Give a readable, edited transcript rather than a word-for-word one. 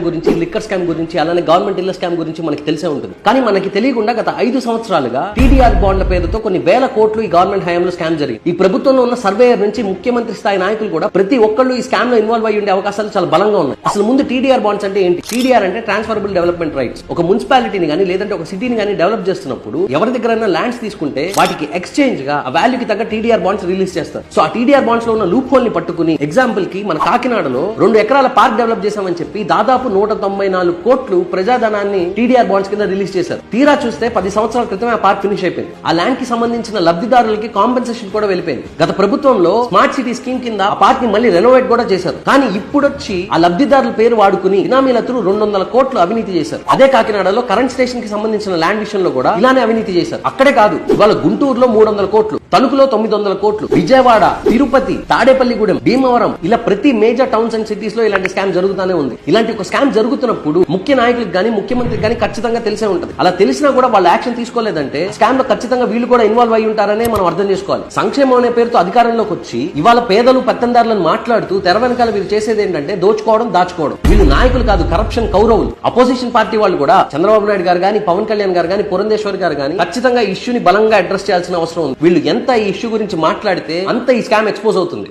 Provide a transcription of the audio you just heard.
గురించి, liquor scam గురించి, అలానే గవర్నమెంట్ ఇళ్ల స్కామ్ గురించి మనకి తెలిసే ఉంటుంది. కానీ మనకి తెలియకుండా గత 5 సంవత్సరాలుగా టీడీఆర్ బాండ్ల పేరుతో కొన్ని వేల కోట్లు ఈ గవర్నమెంట్ హయాంలో స్కామ్ జరిగింది. ఈ ప్రభుత్వంలో ఉన్న సర్వేయర్ నుంచి ముఖ్యమంత్రి స్థాయి నాయకులు కూడా ప్రతి ఒక్కళ్ళు ఈ స్కామ్ లో ఇన్వాల్వ్ అయ్యి ఉండే అవకాశాలు చాలా బలంగా ఉన్నాయి. అసలు ముందు టీడీఆర్ బాండ్స్ అంటే ఏంటి? టీడీఆర్ అంటే ట్రాన్స్ఫరబుల్ డెవలప్మెంట్ రైట్స్. ఒక మున్సిపాలిటీని కానీ లేదంటే ఒక సిటీని కానీ డెవలప్ చేస్తున్నప్పుడు ఎవరి దగ్గర ల్యాండ్స్ తీసుకుంటే వాటికి ఎక్స్చేంజ్ గా ఆ వాల్యూకి తగ్గ టీడీఆర్ బాండ్స్ రిలీజ్ చేస్తారు. సో ఆ టీడీఆర్ బాండ్స్ లో ఉన్న లూప్ హోల్ ని పట్టుకుని, ఎగ్జాంపుల్ కి మన కాకినాడలో 2 ఎకరాల పార్క్ డెవలప్ చేశామని చెప్పి దాదాపు 194 కోట్లు ప్రజాధనాన్ని టీడీఆర్ బాండ్స్ కింద రిలీజ్ చేశారు. తీరా చూస్తే 10 సంవత్సరాల క్రితమే ఆ పార్క్ ఫినిష్ అయిపోయింది. ఆ ల్యాండ్ కి సంబంధించిన లబ్ధిదారులకి కాంపెన్సేషన్ కూడా వెళ్ళిపోయింది. గత ప్రభుత్వంలో స్మార్ట్ సిటీ స్కీమ్ కింద ఆ పార్క్ ని మళ్ళీ రెనోవేట్ కూడా చేశారు. కానీ ఇప్పుడొచ్చి ఆ లబ్ధిదారుల పేరు వాడుకుని బినామీలతో 200 కోట్లు అవినీతి చేశారు. అదే కాకినాడలో కరెంట్ స్టేషన్ కి సంబంధించిన ల్యాండ్ విషయంలో కూడా ఇలానే అవినీతి చేశారు. అక్కడే కాదు, ఇవాళ గుంటూరులో 300 కోట్లు, తణుకులో 900 కోట్లు, విజయవాడ, తిరుపతి, తాడేపల్లిగూడెం, భీమవరం, ఇలా ప్రతి మేజర్ టౌన్స్ అండ్ సిటీస్ లో ఇలాంటి స్కామ్ జరుగుతూనే ఉంది. ఇలాంటి ఒక స్కామ్ జరుగుతున్నప్పుడు ముఖ్య నాయకులకు గానీ, ముఖ్యమంత్రికి గానీ ఖచ్చితంగా తెలిసే ఉంటుంది. అలా తెలిసినా కూడా వాళ్ళు యాక్షన్ తీసుకోలేదంటే స్కామ్ లో ఖచ్చితంగా వీళ్ళు కూడా ఇన్వాల్వ్ అయి ఉంటారనే మనం అర్థం చేసుకోవాలి. సంక్షేమం అనే పేరుతో అధికారంలోకి వచ్చి ఇవాళ పేదలు పెత్తందారులను మాట్లాడుతూ తెర వెనకాల వీళ్ళు చేసేది ఏంటంటే దోచుకోవడం, దాచుకోవడం. వీళ్ళు నాయకులు కాదు, కరప్షన్ కౌరవులు. అపోజిషన్ పార్టీ వాళ్ళు కూడా చంద్రబాబు నాయుడు గారు గానీ, పవన్ కళ్యాణ్ గారు గానీ, పురంధేశ్వర్ గారు గానీ ఖచ్చితంగా ఈ ఇష్యూని బలంగా అడ్రస్ చేయాల్సిన అవసరం ఉంది. వీళ్ళు ఎంత ఈ ఇష్యూ గురించి మాట్లాడితే అంత ఈ స్కామ్ ఎక్స్పోజ్ అవుతుంది.